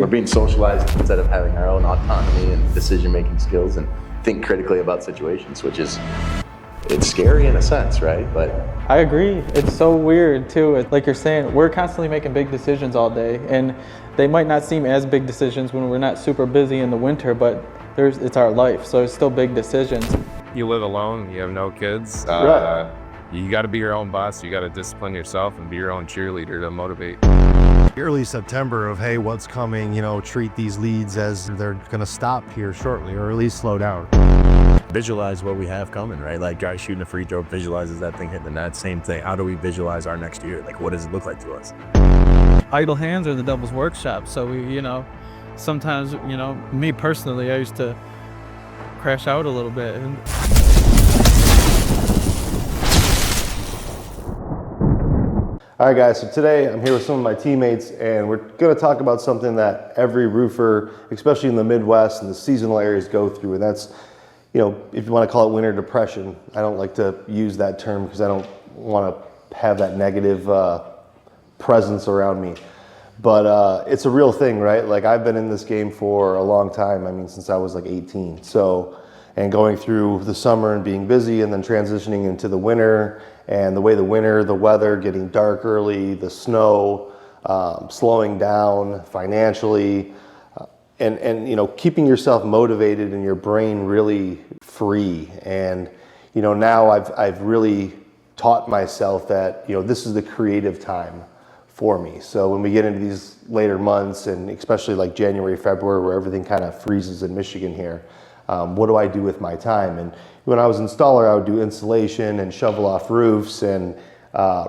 we're being socialized instead of having our own autonomy and decision-making skills and think critically about situations, which is, it's scary in a sense, right? But I agree. It's so weird too. Like you're saying, we're constantly making big decisions all day, and they might not seem as big decisions when we're not super busy in the winter, but it's our life, so it's still big decisions. You live alone, you have no kids. Right. You got to be your own boss. You got to discipline yourself and be your own cheerleader to motivate. Early September of, hey, what's coming, treat these leads as they're going to stop here shortly, or at least slow down. Visualize what we have coming, right? Like guy shooting a free throw visualizes that thing hitting the net. Same thing. How do we visualize our next year? Like, what does it look like to us? Idle hands are the devil's workshop. So we, sometimes, me personally, I used to crash out a little bit. All right, guys, so today I'm here with some of my teammates, and we're going to talk about something that every roofer, especially in the Midwest and the seasonal areas, go through, and that's, if you want to call it winter depression. I don't like to use that term because I don't want to have that negative presence around me. But it's a real thing, right? Like, I've been in this game for a long time. I mean, since I was like 18. And going through the summer and being busy, and then transitioning into the winter, and the way the weather getting dark early, the snow, slowing down financially, and keeping yourself motivated and your brain really free. And now I've really taught myself that this is the creative time for me. So when we get into these later months, and especially like January, February, where everything kind of freezes in Michigan here, what do I do with my time? And when I was installer, I would do installation and shovel off roofs and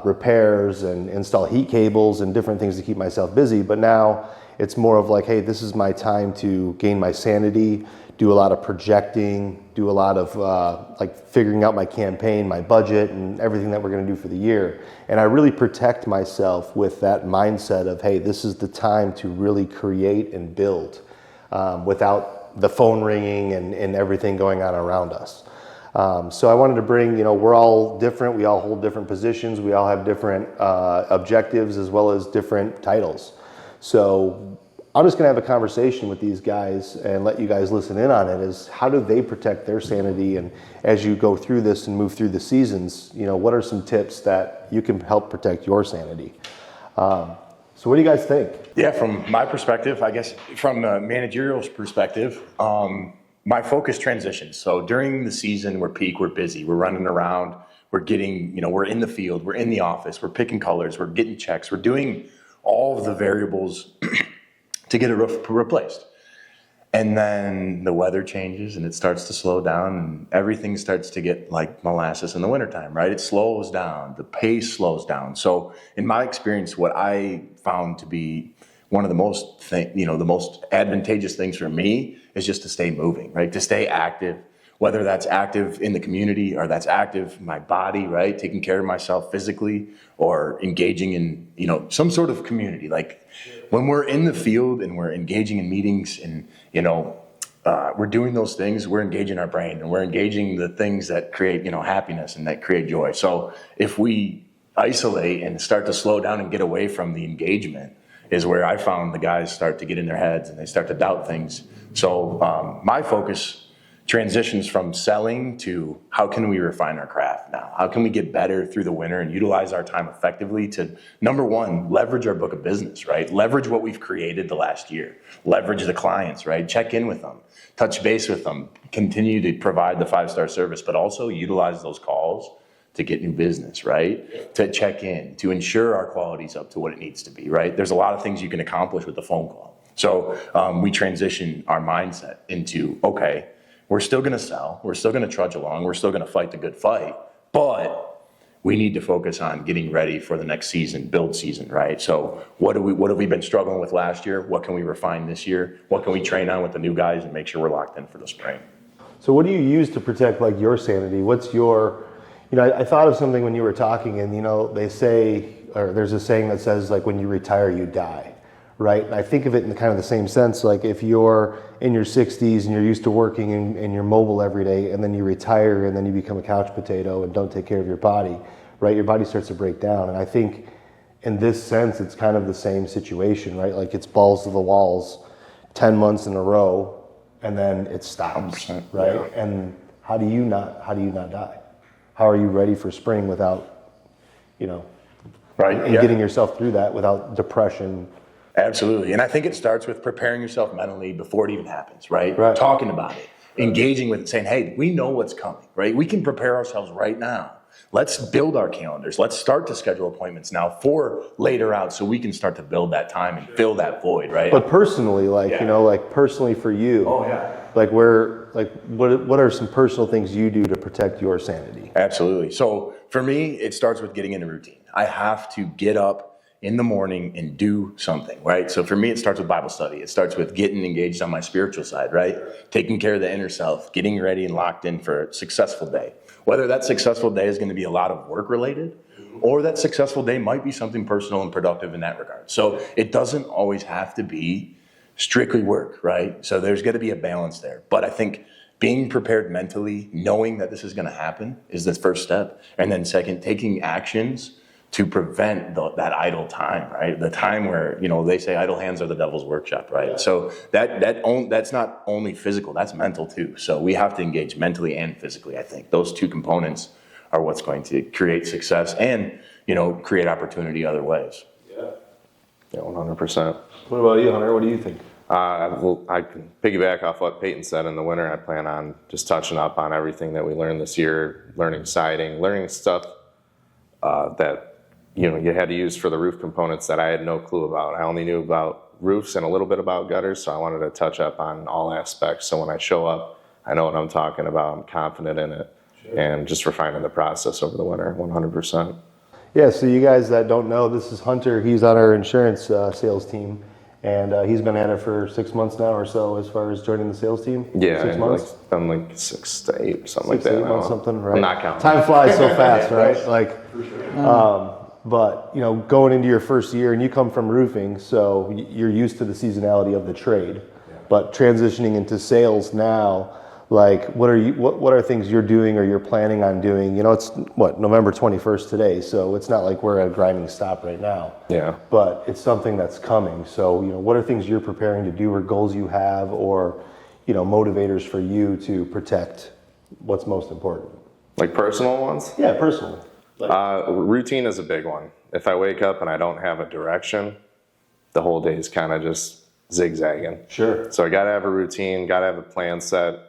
repairs and install heat cables and different things to keep myself busy. But now it's more of like, hey, this is my time to gain my sanity, do a lot of projecting, do a lot of figuring out my campaign, my budget, and everything that we're going to do for the year. And I really protect myself with that mindset of, hey, this is the time to really create and build without the phone ringing and everything going on around us. So I wanted to bring, we're all different. We all hold different positions. We all have different objectives as well as different titles. So I'm just gonna have a conversation with these guys and let you guys listen in on it, is how do they protect their sanity? And as you go through this and move through the seasons, what are some tips that you can help protect your sanity? So what do you guys think? yeah, from my perspective, I guess from a managerial perspective, my focus transitions. So during the season, we're peak, we're busy, we're running around, we're getting, we're in the field, we're in the office, we're picking colors, we're getting checks, we're doing all of the variables to get a roof replaced. And then the weather changes and it starts to slow down and everything starts to get like molasses in the wintertime, right? It slows down, the pace slows down. So in my experience, what I found to be one of the most, the most advantageous things for me is just to stay moving, right? To stay active, whether that's active in the community or that's active in my body, right? Taking care of myself physically or engaging in, some sort of community. Like when we're in the field and we're engaging in meetings and, we're doing those things, we're engaging our brain and we're engaging the things that create, happiness and that create joy. So if we isolate and start to slow down and get away from the engagement is where I found the guys start to get in their heads and they start to doubt things. So my focus transitions from selling to how can we refine our craft now? How can we get better through the winter and utilize our time effectively to, number one, leverage our book of business, right? Leverage what we've created the last year. Leverage the clients, right? Check in with them, touch base with them, continue to provide the 5-star service, but also utilize those calls to get new business, right? To check in, to ensure our quality's up to what it needs to be, right? There's a lot of things you can accomplish with the phone call. So we transition our mindset into, okay, we're still going to sell. We're still going to trudge along. We're still going to fight the good fight. But we need to focus on getting ready for the next season, build season, right? So what have we been struggling with last year? What can we refine this year? What can we train on with the new guys and make sure we're locked in for the spring? So what do you use to protect like your sanity? What's your, I thought of something when you were talking and, they say, or there's a saying that says like when you retire, you die. Right? And I think of it in kind of the same sense, like if you're in your 60s and you're used to working and you're mobile every day and then you retire and then you become a couch potato and don't take care of your body, right? Your body starts to break down. And I think in this sense, it's kind of the same situation, right? Like it's balls to the walls 10 months in a row, and then it stops, 100%, right? yeah. And how do you not die? How are you ready for spring without, Right. and Yeah. getting yourself through that without depression? Absolutely. And I think it starts with preparing yourself mentally before it even happens, right? Right. Talking about it, engaging with it, saying, hey, we know what's coming, right? We can prepare ourselves right now. Let's build our calendars. Let's start to schedule appointments now for later out so we can start to build that time and fill that void, right? But personally, Yeah. like personally for you, Oh, yeah. what are some personal things you do to protect your sanity? Absolutely. So for me, it starts with getting in a routine. I have to get up in the morning and do something, right? So for me, it starts with Bible study. It starts with getting engaged on my spiritual side, right? Taking care of the inner self, getting ready and locked in for a successful day. Whether that successful day is going to be a lot of work related, or that successful day might be something personal and productive in that regard. So it doesn't always have to be strictly work, right? So there's got to be a balance there. But I think being prepared mentally, knowing that this is going to happen is the first step. And then second, taking actions to prevent that idle time, right? The time where, they say idle hands are the devil's workshop, right? Yeah. So that's not only physical, that's mental too. So we have to engage mentally and physically, I think. Those two components are what's going to create success and, create opportunity other ways. Yeah. Yeah, 100%. What about you, Hunter? What do you think? I can piggyback off what Peyton said. In the winter, I plan on just touching up on everything that we learned this year, learning siding, learning stuff that you had to use for the roof components that I had no clue about. I only knew about roofs and a little bit about gutters, so I wanted to touch up on all aspects. So when I show up, I know what I'm talking about. I'm confident in it, and just refining the process over the winter, 100%. Yeah, so you guys that don't know, this is Hunter. He's on our insurance sales team, and he's been at it for 6 months now or so as far as joining the sales team. Yeah, 6 months? been like 6 to 8, something 6 like to that. 8 months, something, right? I'm not counting. Time flies so fast, right? But going into your first year, and you come from roofing, so you're used to the seasonality of the trade. Yeah. But transitioning into sales now, what are things you're doing or you're planning on doing? It's November 21st today, so it's not like we're at a grinding stop right now. Yeah. But it's something that's coming. So what are things you're preparing to do, or goals you have, or motivators for you to protect what's most important? Like personal ones? Yeah, personally. Routine is a big one. If I wake up and I don't have a direction, the whole day is kind of just zigzagging. Sure. So I got to have a routine, got to have a plan set,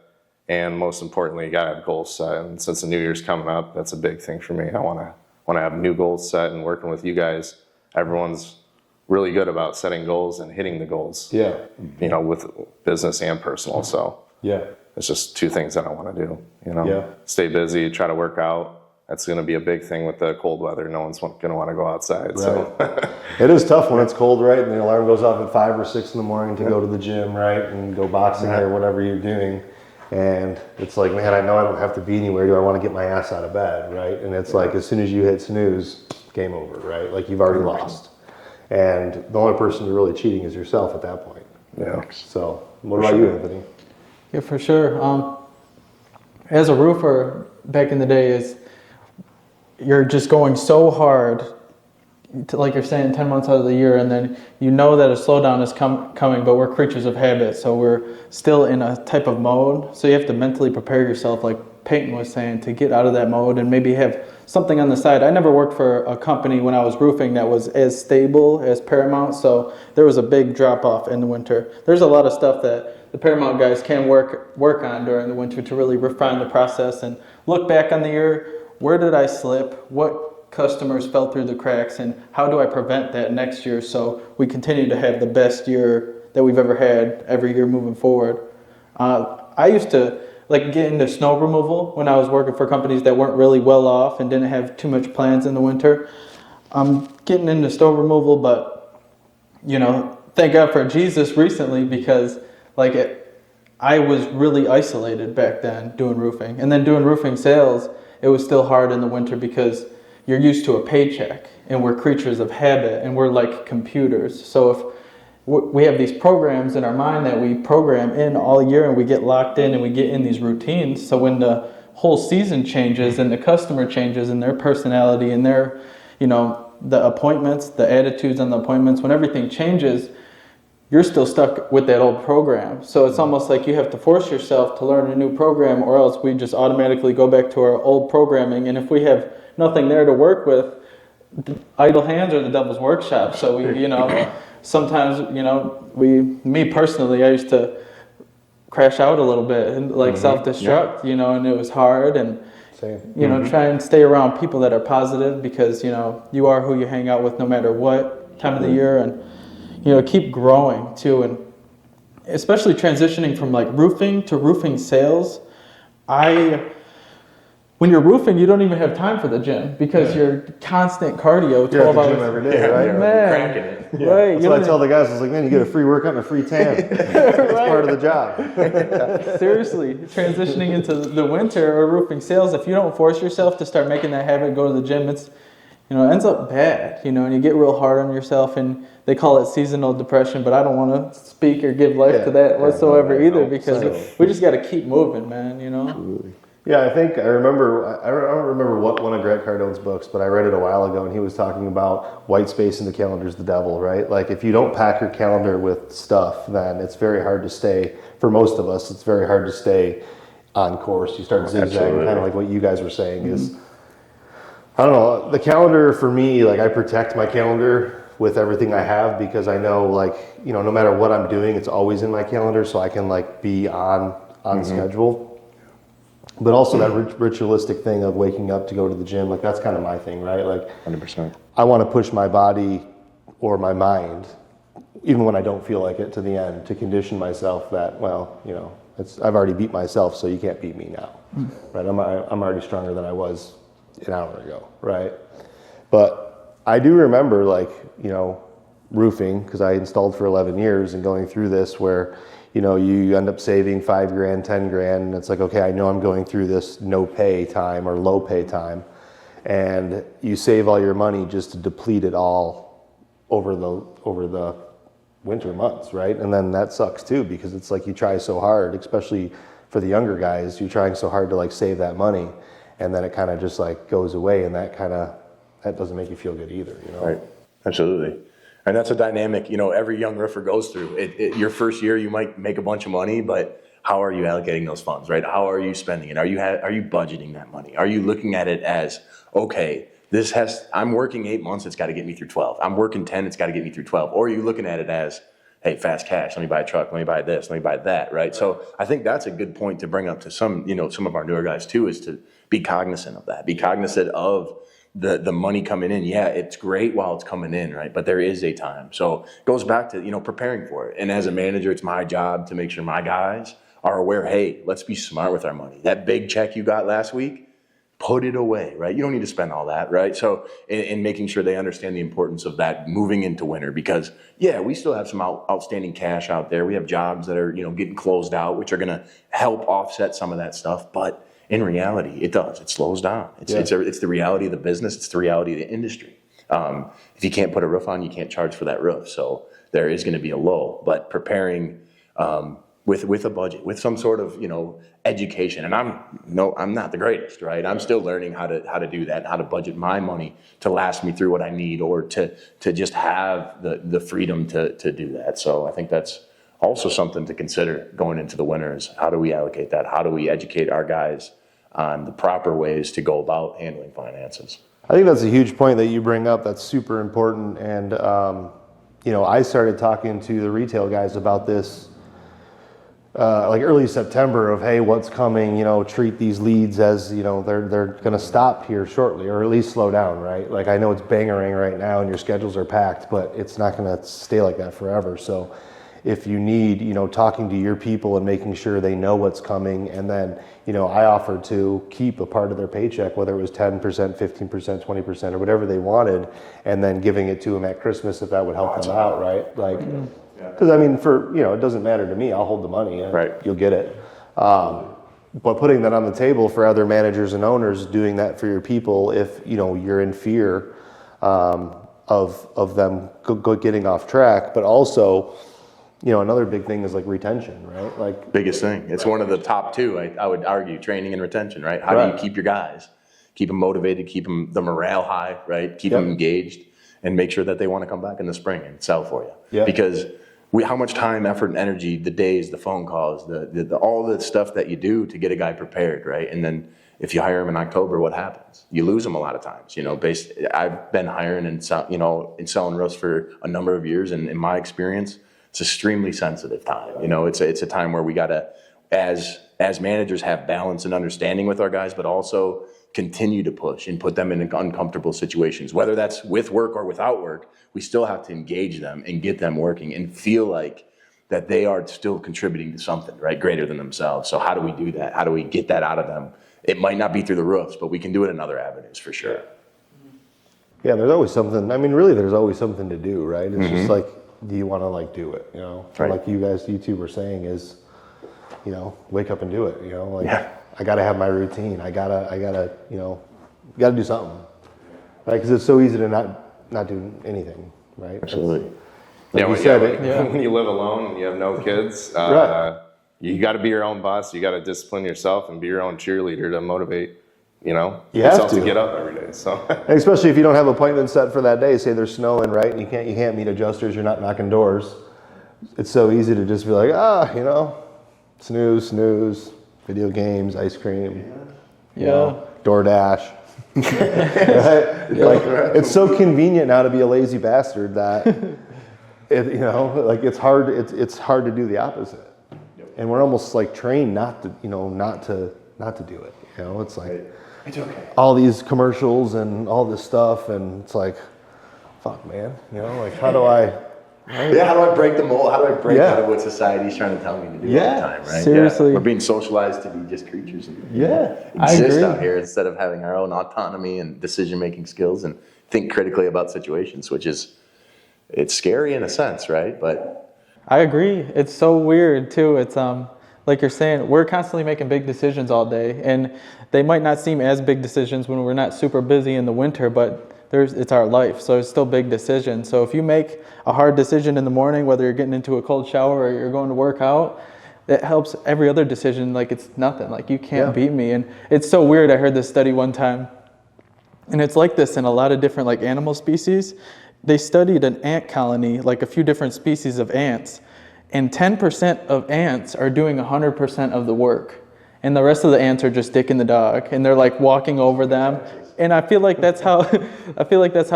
and most importantly, you got to have goals set. And since the new year's coming up, that's a big thing for me. I want to have new goals set, and working with you guys, everyone's really good about setting goals and hitting the goals. Yeah. With business and personal. So yeah, it's just two things that I want to do. Yeah. Stay busy, try to work out. That's going to be a big thing with the cold weather. No one's going to want to go outside. Right. So it is tough when it's cold, right? And the alarm goes off at 5 or 6 in the morning to go to the gym, right? And go boxing or whatever you're doing. And it's like, man, I know I don't have to be anywhere. Do I want to get my ass out of bed, right? And it's like, as soon as you hit snooze, game over, right? Like you've already lost. And the only person you're really cheating is yourself at that point. yeah. So what about you, Anthony? Yeah, for sure. As a roofer, back in the day, you're just going so hard, like you're saying, 10 months out of the year, and then you know that a slowdown is coming, but we're creatures of habit, so we're still in a type of mode. So you have to mentally prepare yourself, like Peyton was saying, to get out of that mode and maybe have something on the side. I never worked for a company when I was roofing that was as stable as Paramount, so there was a big drop-off in the winter. There's a lot of stuff that the Paramount guys can work on during the winter to really refine the process and look back on the year. Where did I slip? What customers fell through the cracks? And how do I prevent that next year so we continue to have the best year that we've ever had every year moving forward? I used to get into snow removal when I was working for companies that weren't really well off and didn't have too much plans in the winter. I'm getting into snow removal, but thank God for Jesus recently, because I was really isolated back then doing roofing. And then doing roofing sales, it was still hard in the winter because you're used to a paycheck, and we're creatures of habit, and we're like computers. So if we have these programs in our mind that we program in all year, and we get locked in and we get in these routines. So when the whole season changes and the customer changes and their personality and their, the appointments, the attitudes on the appointments, when everything changes, you're still stuck with that old program. So it's almost like you have to force yourself to learn a new program, or else we just automatically go back to our old programming. And if we have nothing there to work with, idle hands are the devil's workshop. So we, sometimes, me personally, I used to crash out a little bit and like self-destruct, and it was hard. And try and stay around people that are positive, because you are who you hang out with no matter what time of the year. And keep growing too, and especially transitioning from like roofing to roofing sales. When you're roofing, you don't even have time for the gym, because you're constant cardio, 12 You're at the hours gym every day, right? Man, Cracking it. right? That's what I tell the guys. I was like, man, you get a free workout and a free tan. It's part of the job. Seriously, transitioning into the winter or roofing sales, if you don't force yourself to start making that habit, go to the gym, it ends up bad, and you get real hard on yourself, and they call it seasonal depression, but I don't want to speak or give life to that whatsoever either, because we just got to keep moving, man, Absolutely. Yeah, I think I don't remember what one of Grant Cardone's books, but I read it a while ago, and he was talking about white space in the calendar is the devil, right? Like if you don't pack your calendar with stuff, then it's very hard to stay, for most of us, it's very hard to stay on course. You start zigzagging, kind of like what you guys were saying is, I don't know, the calendar for me, like I protect my calendar with everything I have, because I know like, no matter what I'm doing, it's always in my calendar, so I can like be on schedule. But also that ritualistic thing of waking up to go to the gym, like that's kind of my thing, right? Like 100%. I want to push my body or my mind, even when I don't feel like it, to the end, to condition myself that, I've already beat myself, so you can't beat me now, right? I'm already stronger than I was an hour ago, right? But I do remember roofing, because I installed for 11 years, and going through this where, you end up saving $5,000, $10,000, and it's like, okay, I know I'm going through this no pay time or low pay time, and you save all your money just to deplete it all over the winter months, right? And then that sucks too, because it's like you try so hard, especially for the younger guys, you're trying so hard to like save that money, and then it kind of just like goes away, and that doesn't make you feel good either, Right, absolutely. And that's a dynamic, every young roofer goes through. Your first year, you might make a bunch of money, but how are you allocating those funds, right? How are you spending it? Are you budgeting that money? Are you looking at it as, okay, I'm working 8 months, it's got to get me through 12. I'm working 10, it's got to get me through 12. Or are you looking at it as, hey, fast cash, let me buy a truck, let me buy this, let me buy that, right? So I think that's a good point to bring up to some of our newer guys too, is to be cognizant of that. Be cognizant of the money coming in. Yeah, it's great while it's coming in, right? But there is a time. So it goes back to, preparing for it. And as a manager, it's my job to make sure my guys are aware, hey, let's be smart with our money. That big check you got last week, put it away, right? You don't need to spend all that, right? So in making sure they understand the importance of that moving into winter, because we still have some outstanding cash out there. We have jobs that are, getting closed out, which are going to help offset some of that stuff. But in reality, it does. It slows down. It's the reality of the business. It's the reality of the industry. If you can't put a roof on, you can't charge for that roof. So there is going to be a lull. But preparing with a budget, with some sort of education, and I'm not the greatest, right? I'm still learning how to do that, how to budget my money to last me through what I need, or to just have the freedom to do that. So I think that's also something to consider going into the winter, is how do we allocate that? How do we educate our guys on the proper ways to go about handling finances? I think that's a huge point that you bring up. That's super important. And, I started talking to the retail guys about this like early September of, hey, what's coming, treat these leads as, they're going to stop here shortly, or at least slow down, right? Like I know it's bangering right now and your schedules are packed, but it's not going to stay like that forever. So if you need, talking to your people and making sure they know what's coming. And then, I offered to keep a part of their paycheck, whether it was 10%, 15%, 20%, or whatever they wanted, and then giving it to them at Christmas if that would help them out, right? Like, because it doesn't matter to me. I'll hold the money and right. You'll get it. But putting that on the table for other managers and owners, doing that for your people, if, you're in fear of them getting off track, but also, another big thing is like retention, right? Like biggest thing. It's one of the top two, I would argue, training and retention, right? How do you keep your guys, keep them motivated, keep them the morale high, right? Keep them engaged, and make sure that they want to come back in the spring and sell for you. Because how much time, effort, and energy, the days, the phone calls, the all the stuff that you do to get a guy prepared, right? And then if you hire him in October, what happens? You lose him a lot of times. I've been hiring and selling roofs for a number of years, and in my experience, it's extremely sensitive time. It's a time where we gotta, as managers, have balance and understanding with our guys, but also continue to push and put them in uncomfortable situations, whether that's with work or without work. We still have to engage them and get them working and feel like that they are still contributing to something, right, greater than themselves. So how do we do that? How do we get that out of them? It might not be through the roofs, but we can do it in other avenues for sure. Yeah, there's always something. I mean, really, there's always something to do, right? It's just like, do you want to like do it? Right. Like you two were saying is, wake up and do it. I got to have my routine. I gotta, got to do something, right? Because it's so easy to not do anything, right? Absolutely. Like when you live alone and you have no kids, Right. You got to be your own boss. You got to discipline yourself and be your own cheerleader to motivate, You yourself have to get up every day. So, And especially if you don't have appointments set for that day, say there's snowing, right? And you can't meet adjusters. You're not knocking doors. It's so easy to just be like, snooze, video games, ice cream, DoorDash. Right? Like, it's so convenient now to be a lazy bastard that it's hard to do the opposite. And we're almost like trained not to do it. It's like It's okay. all these commercials and all this stuff, and it's like, fuck, man. Like, how do I? Yeah, how do I break the mold? How do I break out of what society's trying to tell me to do all the time, right? Seriously. Yeah. We're being socialized to be just creatures and I exist agree. out here instead of having our own autonomy and decision-making skills and think critically about situations, it's scary in a sense, right? But I agree. It's so weird too. It's like you're saying, we're constantly making big decisions all day, and they might not seem as big decisions when we're not super busy in the winter, but it's our life, so it's still big decisions. So if you make a hard decision in the morning, whether you're getting into a cold shower or you're going to work out, that helps every other decision like it's nothing. Like, you can't beat me. And it's so weird. I heard this study one time, and it's like this in a lot of different like animal species. They studied an ant colony, like a few different species of ants, and 10% of ants are doing 100% of the work. And the rest of the ants are just dicking the dog, and they're like walking over them. And I feel like that's how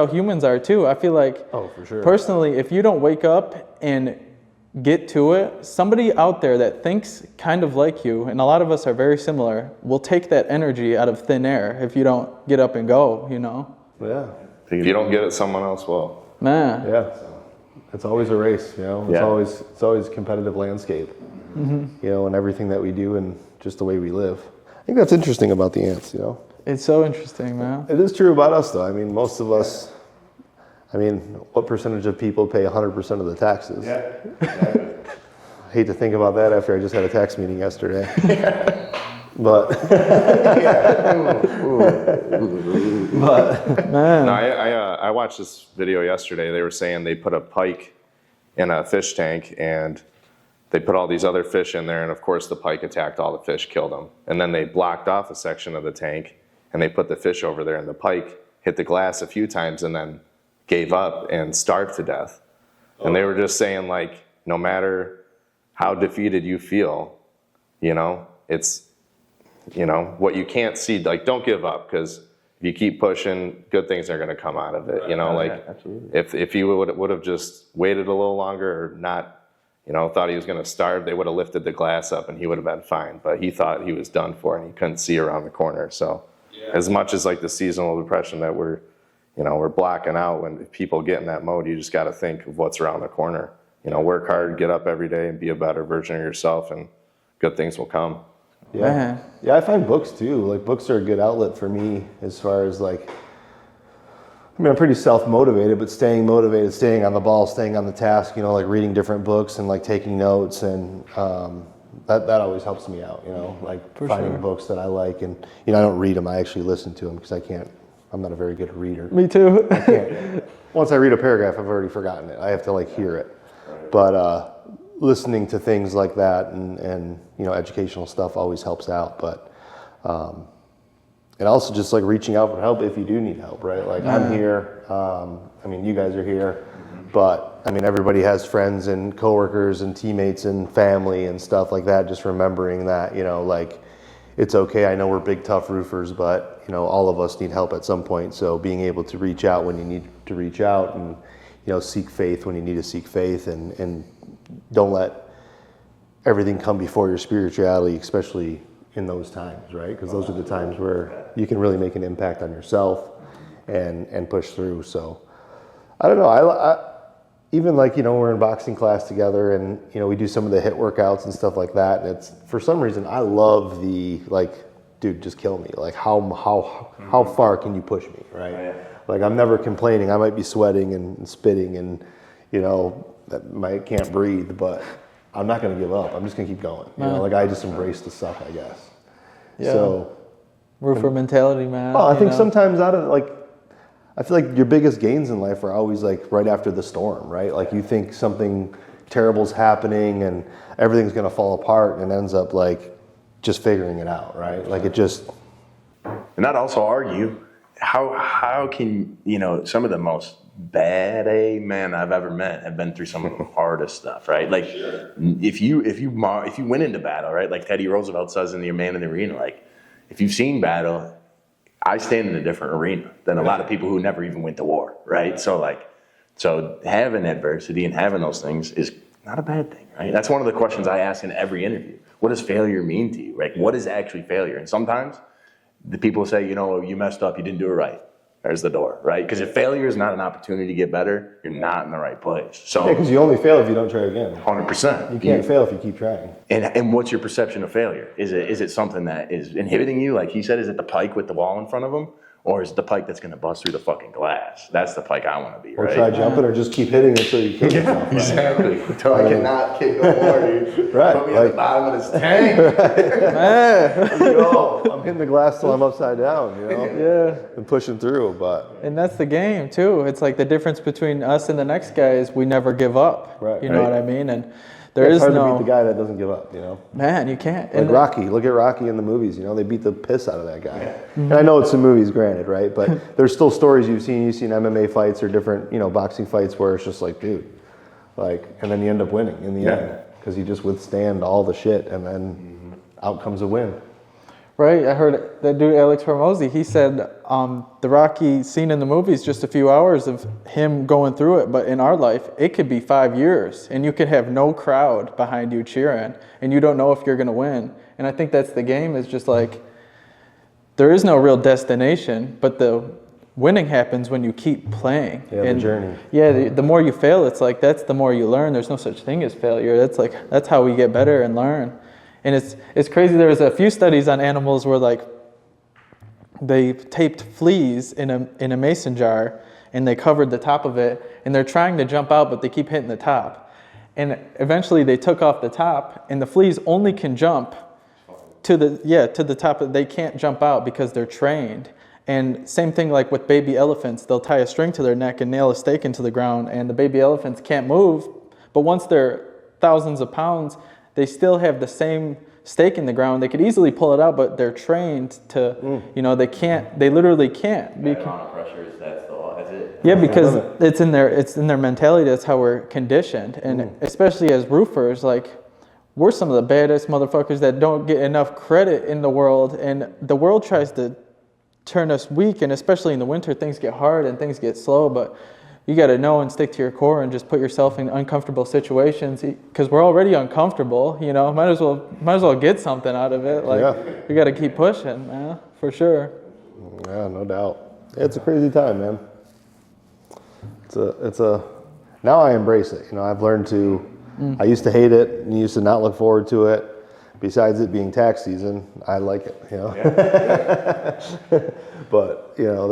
humans are too. I feel like, for sure. Personally, if you don't wake up and get to it, somebody out there that thinks kind of like you, and a lot of us are very similar, will take that energy out of thin air if you don't get up and go, Yeah. if you don't get it, someone else will. Man. Yeah. It's always a race, It's always a competitive landscape, and everything that we do and just the way we live. I think that's interesting about the ants, It's so interesting, man. It is true about us, though. I mean, most of us, what percentage of people pay 100% of the taxes? yeah. I hate to think about that after I just had a tax meeting yesterday. But Man. No, I watched this video yesterday. They were saying they put a pike in a fish tank, and they put all these other fish in there, and of course the pike attacked all the fish, killed them. And then they blocked off a section of the tank, and they put the fish over there, and the pike hit the glass a few times and then gave up and starved to death. And they were just saying, like, no matter how defeated you feel, it's, what you can't see, like, don't give up, because if you keep pushing, good things are going to come out of it. Absolutely. If you would have just waited a little longer, or not, thought he was going to starve, they would have lifted the glass up and he would have been fine. But he thought he was done for, and he couldn't see around the corner. So as much as like the seasonal depression that we're blocking out, when people get in that mode, you just got to think of what's around the corner. Work hard, get up every day, and be a better version of yourself, and good things will come. yeah, I find books too. Like, books are a good outlet for me as far as like, I'm pretty self-motivated, but staying motivated, staying on the ball, staying on the task, like reading different books and like taking notes, and that always helps me out, like finding books that I like. And, I don't read them, I actually listen to them, because I'm not a very good reader. Me too. I can't. Once I read a paragraph, I've already forgotten it. I have to like hear it. But listening to things like that and educational stuff always helps out. But and also just like reaching out for help if you do need help, right? Like, I'm here. You guys are here. But I mean, everybody has friends and coworkers and teammates and family and stuff like that. Just remembering that, you know, like, it's okay. I know we're big, tough roofers, but, you know, all of us need help at some point. So being able to reach out when you need to reach out, and, you know, seek faith when you need to seek faith, and don't let everything come before your spirituality, especially in those times, right? Because those are the times where you can really make an impact on yourself and push through. So I don't know. I even, like, you know, we're in boxing class together, and, you know, we do some of the hit workouts and stuff like that. And it's, for some reason, I love the, like, dude, just kill me. Like, how far can you push me, right? Like, I'm never complaining. I might be sweating and spitting and, you know, can't breathe, but I'm not going to give up. I'm just going to keep going. You know, like, I just embrace the suck, I guess. Yeah. So, Roofer mentality, man. well, I think know? sometimes I feel like your biggest gains in life are always, like, right after the storm, right? Like, you think something terrible's happening and everything's going to fall apart, and it ends up, like, just figuring it out, right? Like, it just... And I'd also argue, how can, you know, some of the most bad men I've ever met have been through some of the hardest stuff, right? Like, if you went into battle, right? Like Teddy Roosevelt says in the Man in the Arena, like, if you've seen battle, I stand in a different arena than a lot of people who never even went to war, right? So having adversity and having those things is not a bad thing, right? That's one of the questions I ask in every interview. What does failure mean to you? Like, what is actually failure? And sometimes the people say, you know, you messed up, you didn't do it right. There's the door, right? Because if failure is not an opportunity to get better, you're not in the right place. So, because you only fail if you don't try again. 100%. You can't fail if you keep trying. And what's your perception of failure? Is it something that is inhibiting you? Like he said, is it the pike with the wall in front of him? Or is it the pike that's going to bust through the fucking glass? That's the pike I want to be, Or right? try jumping, or just keep hitting until you kill yourself. Right? Exactly. Until I cannot kick no more, dude. Right. Put me at the bottom of this tank. Yo, I'm hitting the glass till I'm upside down, you know? Yeah. And pushing through, but... And that's the game too. It's like the difference between us and the next guy is we never give up. Right. You know what I mean? And there it's is hard no... to beat the guy that doesn't give up, you know? Man, you can't. Like Rocky. Look at Rocky in the movies, you know? They beat the piss out of that guy. Yeah. And I know it's some movies, granted, right? But there's still stories you've seen MMA fights or different, you know, boxing fights where it's just like, dude, like, and then you end up winning in the end. Because you just withstand all the shit, and then out comes a win. Right, I heard that dude Alex Hormozy, he said the Rocky scene in the movie is just a few hours of him going through it, but in our life, it could be 5 years, and you could have no crowd behind you cheering, and you don't know if you're going to win. And I think that's the game, is just like, there is no real destination, but the winning happens when you keip playing. Yeah, the journey. Yeah, the more you fail, it's like, that's the more you learn. There's no such thing as failure. That's how we get better and learn. And it's crazy. There was a few studies on animals where, like, they taped fleas in a mason jar, and they covered the top of it, and they're trying to jump out, but they keep hitting the top. And eventually they took off the top, and the fleas only can jump to the top. They can't jump out because they're trained. And same thing like with baby elephants. They'll tie a string to their neck and nail a stake into the ground, and the baby elephants can't move. But once they're thousands of pounds, they still have the same stake in the ground. They could easily pull it out, but they're trained to, you know, they literally can't. That amount of pressure, that's it. Yeah, because it's in their mentality. That's how we're conditioned. And especially as roofers, like, we're some of the baddest motherfuckers that don't get enough credit in the world. And the world tries to turn us weak, and especially in the winter, things get hard and things get slow, but you got to know and stick to your core and just put yourself in uncomfortable situations, because we're already uncomfortable, you know. Might as well get something out of it. Like, we got to keep pushing, man, for sure. Yeah, no doubt. It's a crazy time, man. Now I embrace it. You know, I've learned to, I used to hate it and used to not look forward to it. Besides it being tax season, I like it, you know. Yeah. But, you know,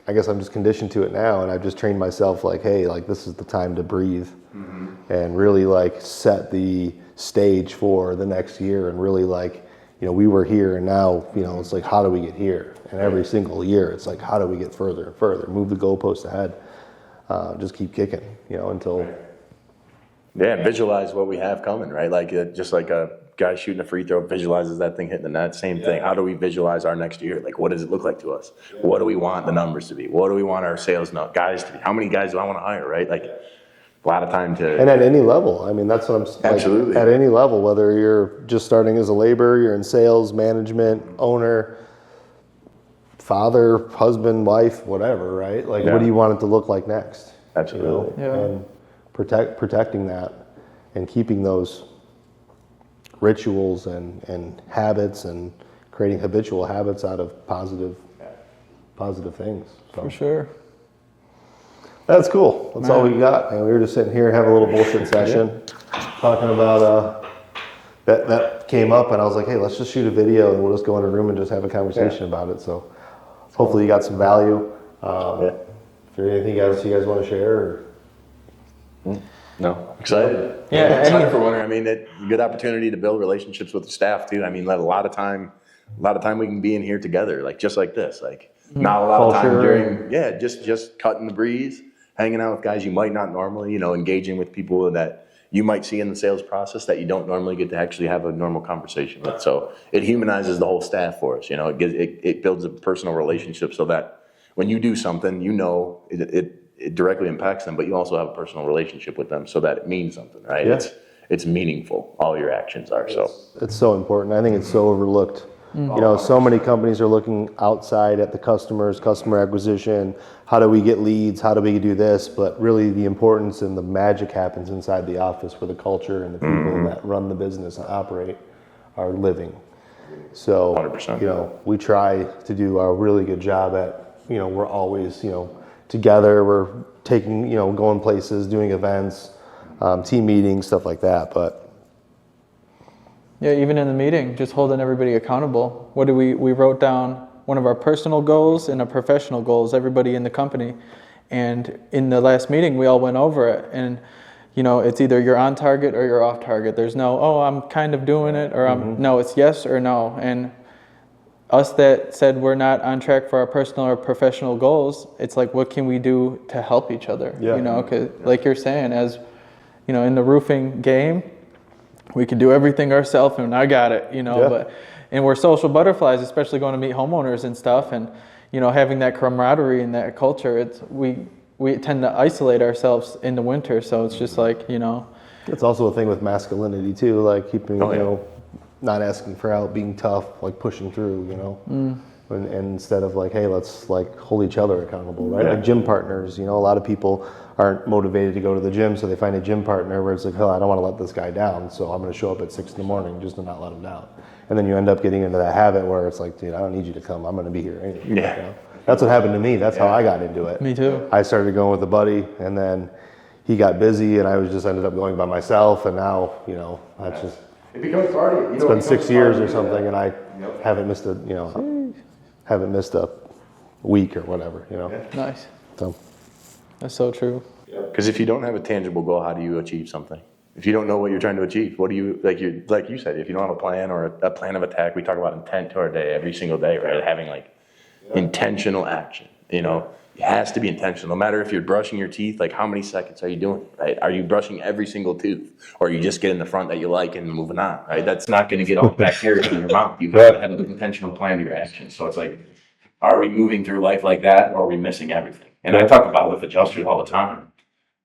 I guess I'm just conditioned to it now, and I've just trained myself, like, hey, like, this is the time to breathe and really, like, set the stage for the next year, and really, like, you know, we were here, and now, you know, it's like, how do we get here? And every single year, it's like, how do we get further and further? Move the goalpost ahead. Just keep kicking, you know, until... Yeah, visualize what we have coming, right? Like, just like a guy shooting a free throw visualizes that thing hitting the net. Same thing. How do we visualize our next year? Like, what does it look like to us? What do we want the numbers to be? What do we want our sales guys to be? How many guys do I want to hire, right? Like, a lot of time to... And at any level. I mean, that's what I'm saying. Absolutely. At any level, whether you're just starting as a laborer, you're in sales, management, owner, father, husband, wife, whatever, right? Like, what do you want it to look like next? Absolutely. Yeah. And protecting that and keeping those rituals and habits and creating habitual habits out of positive things. So, For sure. that's cool. That's all we got. And we were just sitting here having a little bullshit session, talking about that came up, and I was like, hey, let's just shoot a video and we'll just go in a room and just have a conversation about it. So hopefully you got some value. Is there anything else you guys want to share? Or? No, excited. Yeah, excited for winter. I mean, good opportunity to build relationships with the staff too. I mean, let a lot of time we can be in here together, like just like this. Like not a lot of time during, just cutting the breeze, hanging out with guys you might not normally, engaging with people that you might see in the sales process that you don't normally get to actually have a normal conversation with. So it humanizes the whole staff for us. It builds a personal relationship so that when you do something, it directly impacts them, but you also have a personal relationship with them so that it means something, right? Yeah. It's meaningful. All your actions are. So It's so important. I think it's so overlooked. So many companies are looking outside at the customers, customer acquisition. How do we get leads? How do we do this? But really the importance and the magic happens inside the office where the culture and the people that run the business and operate are living. So, 100%. We try to do a really good job at, we're always, together. We're taking, going places, doing events, team meetings, stuff like that. But Yeah, even in the meeting, just holding everybody accountable. We wrote down one of our personal goals and our professional goals, everybody in the company. And in the last meeting, we all went over it. And, it's either you're on target or you're off target. There's no, I'm kind of doing it, or no, it's yes or no. And us that said we're not on track for our personal or professional goals, it's like, what can we do to help each other? Yeah. Because like you're saying, as, in the roofing game, we can do everything ourselves and I got it, and we're social butterflies, especially going to meet homeowners and stuff. And, having that camaraderie and that culture, we tend to isolate ourselves in the winter. So it's just like, it's also a thing with masculinity too, like keeping, not asking for help, being tough, like pushing through, and instead of like, hey, let's like hold each other accountable, right? Like gym partners, a lot of people aren't motivated to go to the gym, so they find a gym partner where it's like, I don't want to let this guy down, so I'm going to show up at 6 a.m. just to not let him down. And then you end up getting into that habit where it's like, dude, I don't need you to come, I'm going to be here anyway. Yeah. That's what happened to me. That's how I got into it. Me too. I started going with a buddy, and then he got busy, and I just ended up going by myself, and now, that's just... it becomes party. It's been 6 years or something, and I haven't missed a week or whatever, Nice. So That's so true. Because if you don't have a tangible goal, how do you achieve something? If you don't know what you're trying to achieve, what do you, like you said, if you don't have a plan or a plan of attack, we talk about intent to our day every single day, right? Having like intentional action, it has to be intentional. No matter if you're brushing your teeth, like how many seconds are you doing, right? Are you brushing every single tooth, or you just get in the front that you like and moving on, right? That's not going to get all the bacteria in your mouth. You have to have an intentional plan to your actions. So it's like, are we moving through life like that, or are we missing everything? And I talk about with adjusters all the time.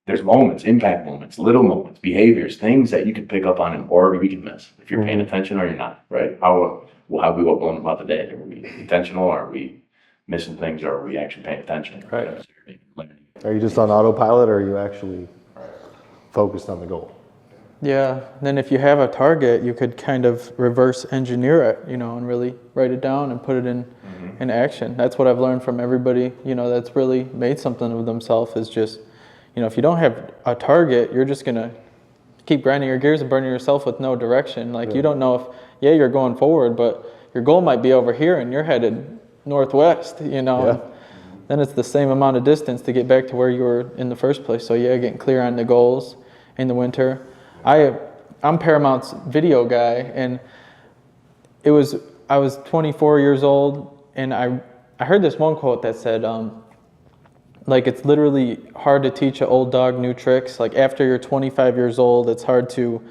There's moments, impact moments, little moments, behaviors, things that you can pick up on or we can miss if you're paying attention or you're not, right? How we go going about the day? Are we intentional, or are we missing things, or are we actually paying attention? Right. Are you just on autopilot, or are you actually focused on the goal? Yeah. Then if you have a target, you could kind of reverse engineer it, and really write it down and put it in action. That's what I've learned from everybody, that's really made something of themselves, is just, if you don't have a target, you're just going to keep grinding your gears and burning yourself with no direction. Like you don't know if, you're going forward, but your goal might be over here and you're headed northwest, Yeah. Then it's the same amount of distance to get back to where you were in the first place. So getting clear on the goals in the winter. I'm Paramount's video guy, and I was 24 years old, and I heard this one quote that said, like, it's literally hard to teach an old dog new tricks. Like, after you're 25 years old, it's hard to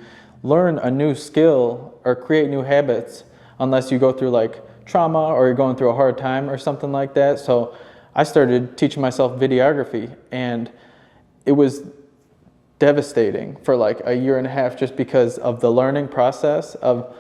learn a new skill or create new habits unless you go through like trauma or you're going through a hard time or something like that. So I started teaching myself videography, and it was devastating for like a year and a half just because of the learning process of,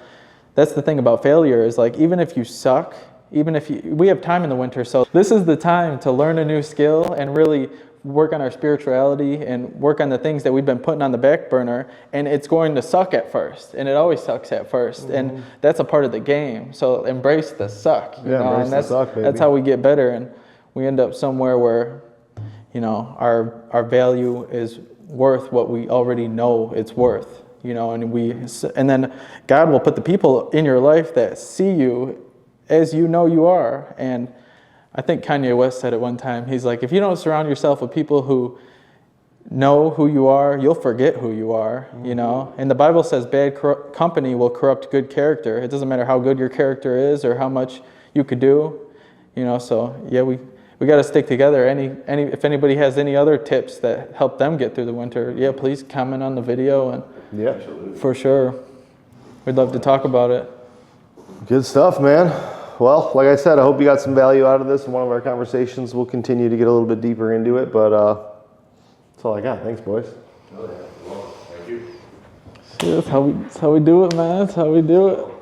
that's the thing about failure is like, even if you suck, even if we have time in the winter, so this is the time to learn a new skill and really work on our spirituality and work on the things that we've been putting on the back burner, and it's going to suck at first, and it always sucks at first, and that's a part of the game. So embrace the suck, you know, embrace and the suck, baby. that's how we get better, and we end up somewhere where, you know, our value is worth what we already know it's worth, you know, and then God will put the people in your life that see you as you know you are. And I think Kanye West said it one time. He's like, if you don't surround yourself with people who know who you are, you'll forget who you are, you know? And the Bible says bad company will corrupt good character. It doesn't matter how good your character is or how much you could do, you know? So yeah, we got to stick together. If anybody has any other tips that help them get through the winter, yeah, please comment on the video, and Yeah. for sure, we'd love to talk about it. Good stuff, man. Well, like I said, I hope you got some value out of this in one of our conversations. We'll continue to get a little bit deeper into it, but that's all I got. Thanks, boys. See, that's how we do it, man. That's how we do it.